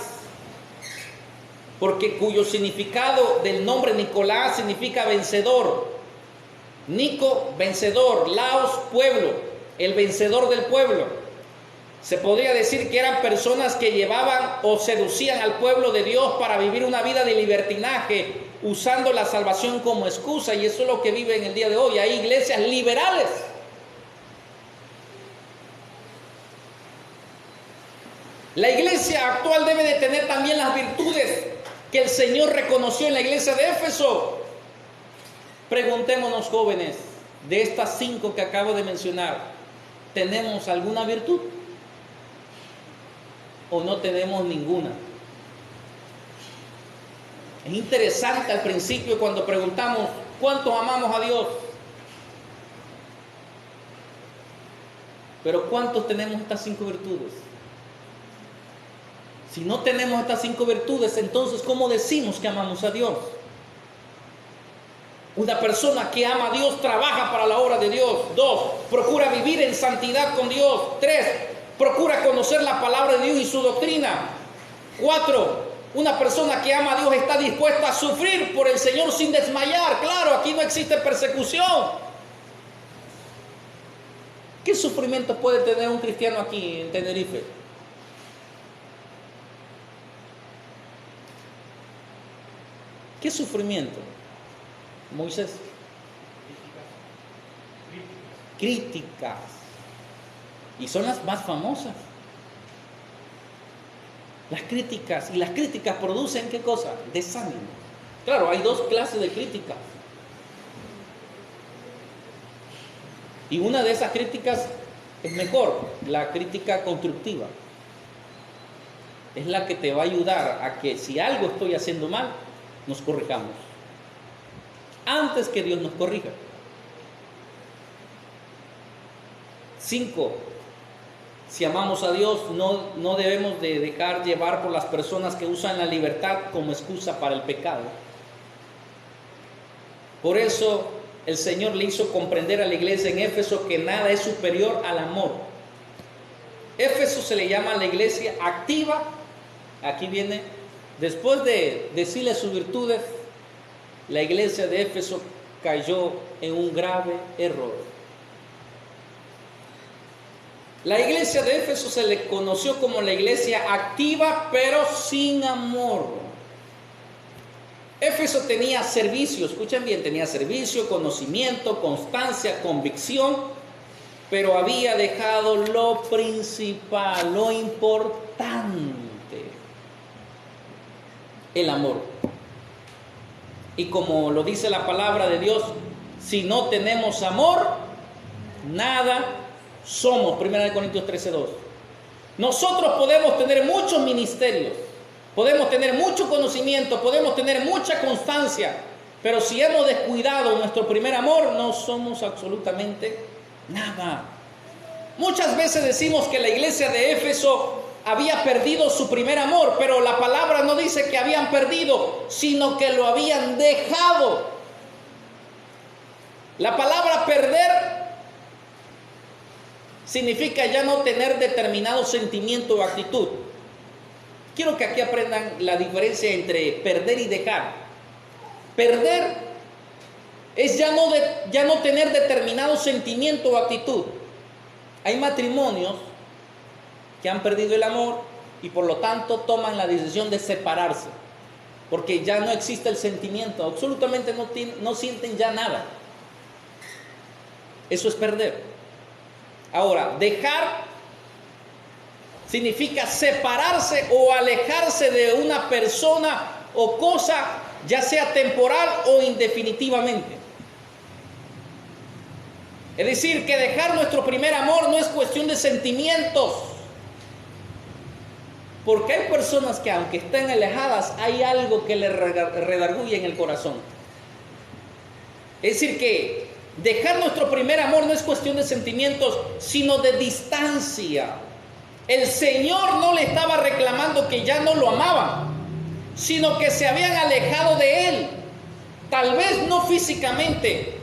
A: porque cuyo significado del nombre Nicolás significa vencedor. Nico, vencedor. Laos, pueblo, el vencedor del pueblo. Se podría decir que eran personas que llevaban o seducían al pueblo de Dios para vivir una vida de libertinaje, usando la salvación como excusa, y eso es lo que vive en el día de hoy. Hay iglesias liberales. La iglesia actual debe de tener también las virtudes que el Señor reconoció en la iglesia de Éfeso. Preguntémonos, jóvenes, de estas 5 que acabo de mencionar, ¿tenemos alguna virtud? ¿O no tenemos ninguna? Es interesante al principio cuando preguntamos ¿cuántos amamos a Dios? Pero ¿cuántos tenemos estas 5 virtudes? Si no tenemos estas 5 virtudes, entonces ¿cómo decimos que amamos a Dios? Una persona que ama a Dios trabaja para la obra de Dios. 2, procura vivir en santidad con Dios. 3, procura conocer la palabra de Dios y su doctrina. 4, una persona que ama a Dios está dispuesta a sufrir por el Señor sin desmayar. Claro, aquí no existe persecución. ¿Qué sufrimiento puede tener un cristiano aquí en Tenerife? ¿Qué sufrimiento? Moisés. Críticas. Y son las más famosas. Las críticas. Y las críticas producen ¿qué cosa? Desánimo. Claro, hay 2 clases de críticas. Y una de esas críticas es mejor, la crítica constructiva. Es la que te va a ayudar a que si algo estoy haciendo mal, nos corrijamos. Antes que Dios nos corrija. 5. Si amamos a Dios, no debemos de dejar llevar por las personas que usan la libertad como excusa para el pecado. Por eso el Señor le hizo comprender a la iglesia en Éfeso que nada es superior al amor. Éfeso se le llama la iglesia activa. Aquí viene, después de decirle sus virtudes, la iglesia de Éfeso cayó en un grave error. La iglesia de Éfeso se le conoció como la iglesia activa, pero sin amor. Éfeso tenía servicio, escuchen bien, tenía servicio, conocimiento, constancia, convicción, pero había dejado lo principal, lo importante, el amor. Y como lo dice la palabra de Dios, si no tenemos amor, nada somos. 1 Corintios 13:2. Nosotros podemos tener muchos ministerios, podemos tener mucho conocimiento, podemos tener mucha constancia, pero si hemos descuidado nuestro primer amor, no somos absolutamente nada. Muchas veces decimos que la iglesia de Éfeso había perdido su primer amor, pero la palabra no dice que habían perdido, sino que lo habían dejado. La palabra perder significa ya no tener determinado sentimiento o actitud. Quiero que aquí aprendan la diferencia entre perder y dejar. Perder es ya no tener determinado sentimiento o actitud. Hay matrimonios que han perdido el amor y por lo tanto toman la decisión de separarse, porque ya no existe el sentimiento, absolutamente no sienten ya nada. Eso es perder. Ahora, dejar significa separarse o alejarse de una persona o cosa, ya sea temporal o indefinitivamente. Es decir, que dejar nuestro primer amor no es cuestión de sentimientos. Porque hay personas que aunque estén alejadas, hay algo que les redarguye en el corazón. Es decir, que dejar nuestro primer amor no es cuestión de sentimientos, sino de distancia. El Señor no le estaba reclamando que ya no lo amaban, sino que se habían alejado de Él. Tal vez no físicamente,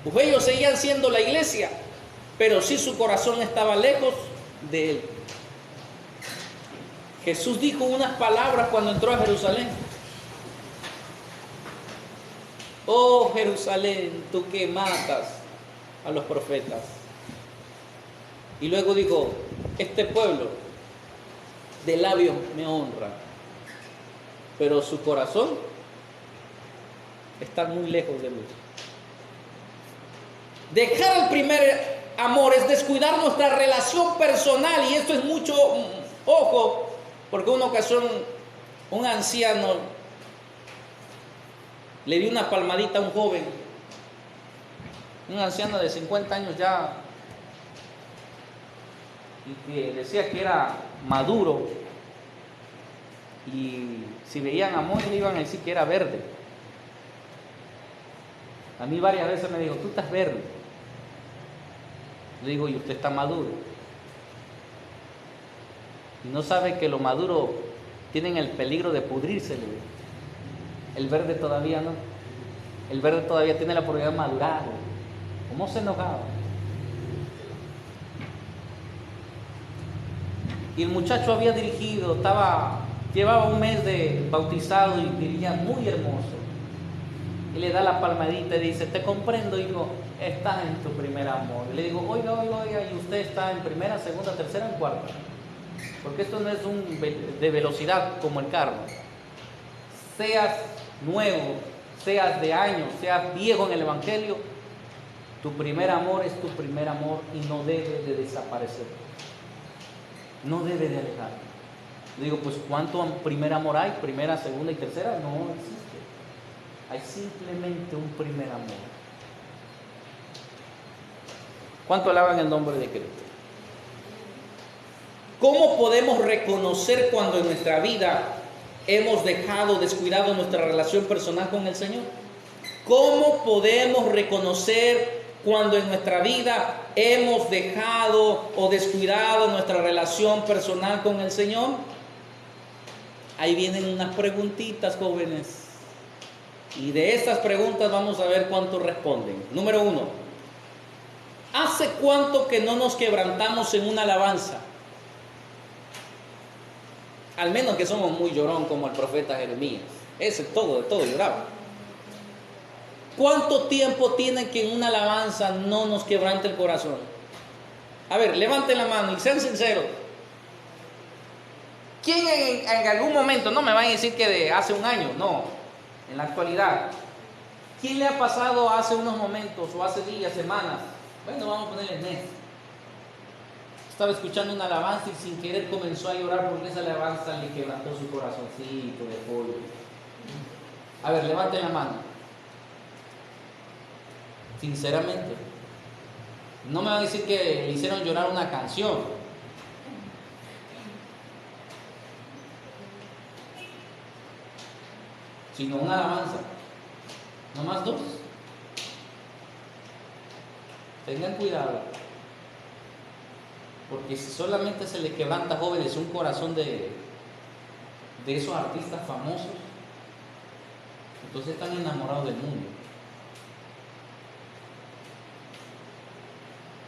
A: pues ellos seguían siendo la iglesia, pero sí su corazón estaba lejos de Él. Jesús dijo unas palabras cuando entró a Jerusalén. Oh Jerusalén, tú que matas a los profetas. Y luego dijo, este pueblo de labios me honra, pero su corazón está muy lejos de mí. Dejar el primer amor es descuidar nuestra relación personal, y esto es mucho ojo, porque una ocasión un anciano le dio una palmadita a un joven, un anciano de 50 años ya, y que decía que era maduro, y si veían a Moy le iban a decir que era verde. A mí varias veces me dijo, tú estás verde. Le digo, y usted está maduro. Y no sabe que lo maduro tienen el peligro de pudrirse. El verde todavía no. El verde todavía tiene la probabilidad de madurar. ¿Cómo se enojaba? Y el muchacho había dirigido, llevaba un mes de bautizado y dirigía muy hermoso. Y le da la palmadita y dice, te comprendo, hijo, estás en tu primer amor. Y le digo, oiga, y usted está en primera, segunda, tercera, en cuarta. Porque esto no es de velocidad como el carro. Seas nuevo, seas de años, seas viejo en el evangelio, tu primer amor es tu primer amor y no debe de desaparecer. No debe de alejar. Le digo, pues ¿cuánto primer amor hay? Primera, segunda y tercera, no existe. Hay simplemente un primer amor. ¿Cuánto alaban el nombre de Cristo? ¿Cómo podemos reconocer cuando en nuestra vida hemos descuidado nuestra relación personal con el Señor? ¿Cómo podemos reconocer cuando en nuestra vida hemos dejado o descuidado nuestra relación personal con el Señor? Ahí vienen unas preguntitas, jóvenes. Y de estas preguntas vamos a ver cuánto responden. Número 1. ¿Hace cuánto que no nos quebrantamos en una alabanza? Al menos que somos muy llorón como el profeta Jeremías. Ese de todo lloraba. ¿Cuánto tiempo tiene que en una alabanza no nos quebrante el corazón? A ver, levanten la mano y sean sinceros. ¿Quién en algún momento, no me van a decir que de hace un año, no, en la actualidad, quién le ha pasado hace unos momentos o hace días, semanas? Bueno, vamos a ponerle mes. Estaba escuchando una alabanza y sin querer comenzó a llorar porque esa alabanza le quebrantó su corazoncito de pollo. A ver, levanten la mano. Sinceramente. No me van a decir que le hicieron llorar una canción. Sino una alabanza. No más 2. Tengan cuidado. Porque si solamente se le quebranta a jóvenes un corazón de esos artistas famosos, entonces están enamorados del mundo.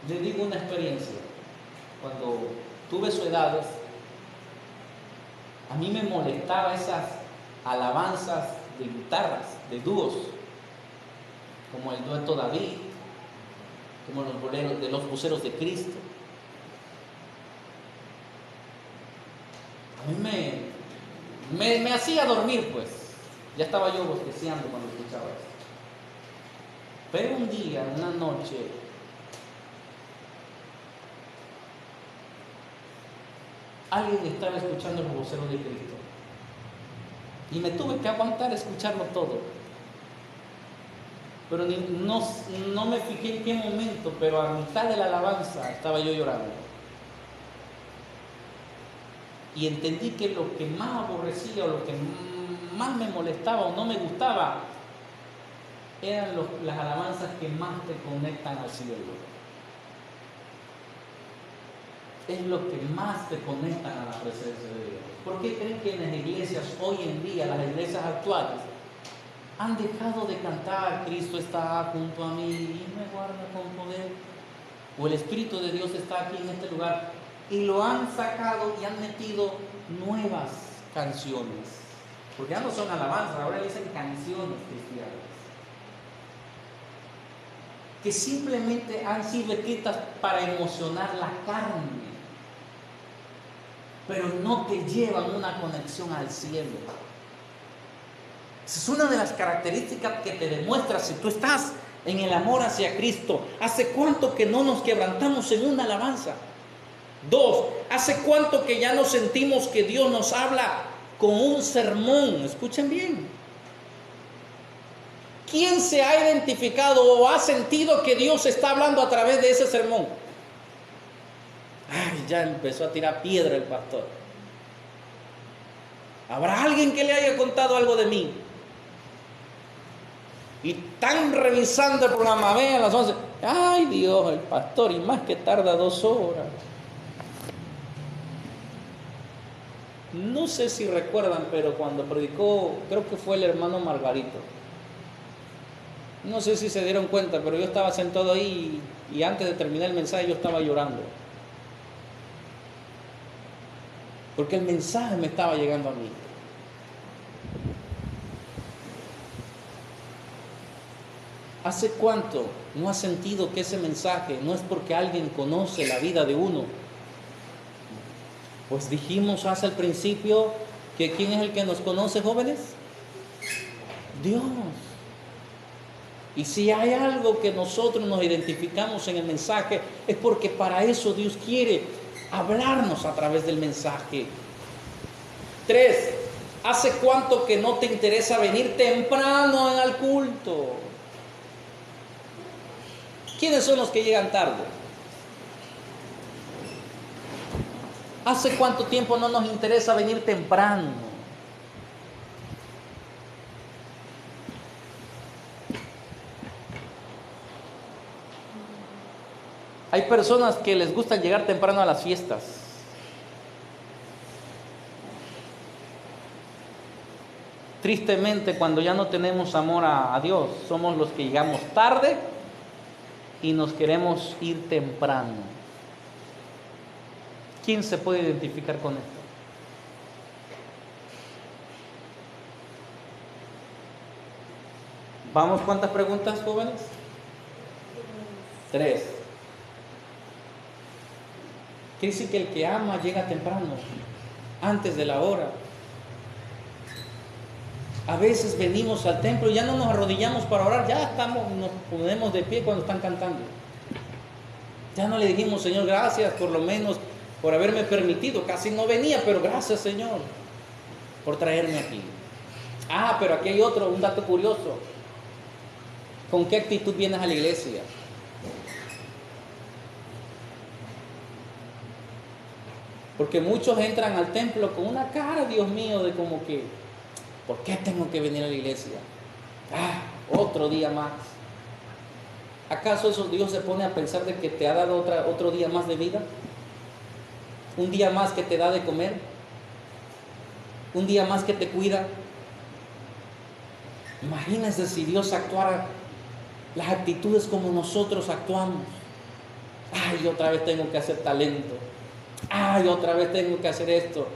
A: Les digo una experiencia. Cuando tuve su edad, a mí me molestaba esas alabanzas de guitarras, de dúos, como el dueto David, como los boleros de los voceros de Cristo. A mí me hacía dormir, pues. Ya estaba yo bosteciando cuando escuchaba eso. Pero un día, una noche, alguien estaba escuchando los voceros de Cristo. Y me tuve que aguantar escucharlo todo. Pero no me fijé en qué momento, pero a mitad de la alabanza estaba yo llorando. Y entendí que lo que más aborrecía o lo que más me molestaba o no me gustaba eran las alabanzas que más te conectan al cielo. es lo que más te conectan a la presencia de Dios. ¿Por qué creen que en las iglesias hoy en día, las iglesias actuales, han dejado de cantar Cristo está junto a mí y me guarda con poder? O el Espíritu de Dios está aquí en este lugar, y lo han sacado y han metido nuevas canciones, porque ya no son alabanzas, ahora dicen canciones cristianas, que simplemente han sido escritas para emocionar la carne, pero no te llevan una conexión al cielo. Esa es una de las características que te demuestra si tú estás en el amor hacia Cristo. ¿Hace cuánto que no nos quebrantamos en una alabanza? 2, ¿hace cuánto que ya no sentimos que Dios nos habla con un sermón? Escuchen bien. ¿Quién se ha identificado o ha sentido que Dios está hablando a través de ese sermón? Ay, ya empezó a tirar piedra el pastor. ¿Habrá alguien que le haya contado algo de mí? Y están revisando el programa, ven a las 11. Ay Dios, el pastor, y más que tarda 2 horas. No sé si recuerdan, pero cuando predicó, creo que fue el hermano Margarito. No sé si se dieron cuenta, pero yo estaba sentado ahí y antes de terminar el mensaje yo estaba llorando. Porque el mensaje me estaba llegando a mí. ¿Hace cuánto no has sentido que ese mensaje no es porque alguien conoce la vida de uno? Pues dijimos hace el principio que ¿quién es el que nos conoce, jóvenes? Dios. Y si hay algo que nosotros nos identificamos en el mensaje, es porque para eso Dios quiere hablarnos a través del mensaje. 3, ¿hace cuánto que no te interesa venir temprano al culto? ¿Quiénes son los que llegan tarde? ¿Hace cuánto tiempo no nos interesa venir temprano? Hay personas que les gusta llegar temprano a las fiestas. Tristemente, cuando ya no tenemos amor a Dios, somos los que llegamos tarde y nos queremos ir temprano. ¿Quién se puede identificar con esto? ¿Vamos? ¿Cuántas preguntas, jóvenes? 3. Quiere decir que el que ama llega temprano, antes de la hora. A veces venimos al templo y ya no nos arrodillamos para orar, ya nos ponemos de pie cuando están cantando. Ya no le dijimos, Señor, gracias por lo menos por haberme permitido. Casi no venía, pero gracias, Señor, por traerme aquí. Pero aquí hay un dato curioso. ¿Con qué actitud vienes a la iglesia? Porque muchos entran al templo con una cara, Dios mío, de como que, ¿por qué tengo que venir a la iglesia? Otro día más. ¿Acaso eso Dios se pone a pensar de que te ha dado otro día más de vida? ¿Un día más que te da de comer? ¿Un día más que te cuida? Imagínense si Dios actuara las actitudes como nosotros actuamos. Otra vez tengo que hacer talento. Otra vez tengo que hacer esto.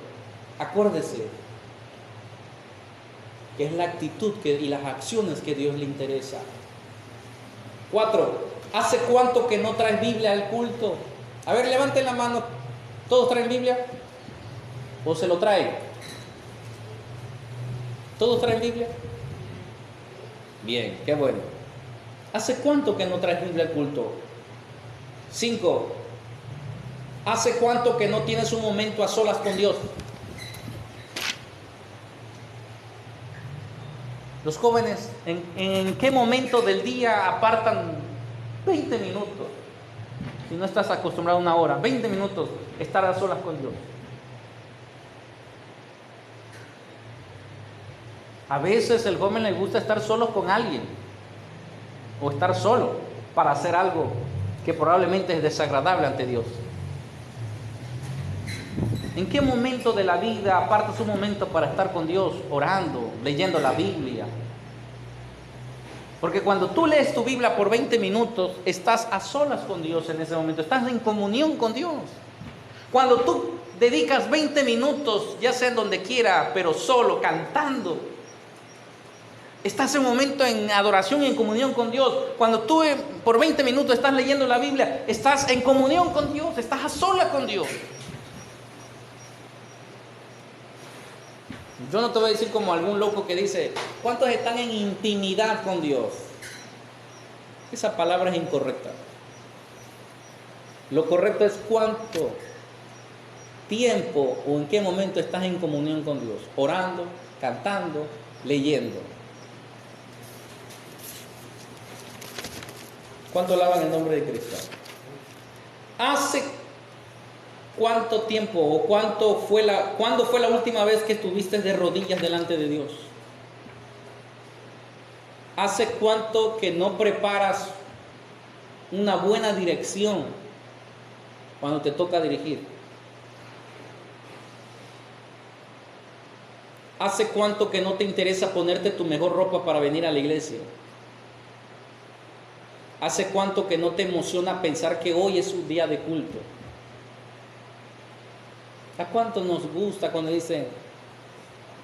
A: Acuérdese que es la actitud y las acciones que Dios le interesa. 4. ¿Hace cuánto que no traes Biblia al culto? A ver, levanten la mano. ¿Todos traen Biblia? ¿O se lo traen? ¿Todos traen Biblia? Bien, qué bueno. ¿Hace cuánto que no traes Biblia al culto? 5. ¿Hace cuánto que no tienes un momento a solas con Dios? Los jóvenes, ¿en qué momento del día apartan 20 minutos? Si no estás acostumbrado a 1 hora, 20 minutos estar a solas con Dios. A veces el joven le gusta estar solo con alguien o estar solo para hacer algo que probablemente es desagradable ante Dios. ¿En qué momento de la vida apartas un momento para estar con Dios, orando, leyendo la Biblia? Porque cuando tú lees tu Biblia por 20 minutos, estás a solas con Dios en ese momento, estás en comunión con Dios. Cuando tú dedicas 20 minutos, ya sea en donde quiera, pero solo, cantando, estás en un momento en adoración y en comunión con Dios. Cuando tú por 20 minutos estás leyendo la Biblia, estás en comunión con Dios, estás a solas con Dios. Yo no te voy a decir como algún loco que dice, ¿cuántos están en intimidad con Dios? Esa palabra es incorrecta. Lo correcto es cuánto tiempo o en qué momento estás en comunión con Dios, orando, cantando, leyendo. ¿Cuánto alaban el nombre de Cristo? ¿Hace cuánto tiempo o cuándo fue la última vez que estuviste de rodillas delante de Dios? ¿Hace cuánto que no preparas una buena dirección cuando te toca dirigir? ¿Hace cuánto que no te interesa ponerte tu mejor ropa para venir a la iglesia? ¿Hace cuánto que no te emociona pensar que hoy es un día de culto? ¿A cuánto nos gusta cuando dicen?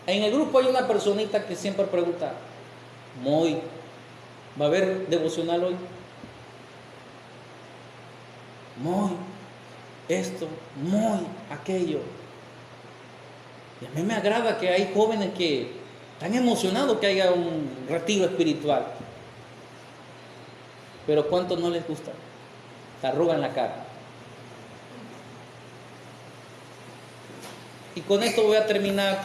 A: En el grupo hay una personita que siempre pregunta, Moy, ¿va a haber devocional hoy? Moy, esto, Moy, aquello. Y a mí me agrada que hay jóvenes que están emocionados que haya un retiro espiritual. Pero ¿cuántos no les gusta? Te arrugan la cara. Y con esto voy a terminar.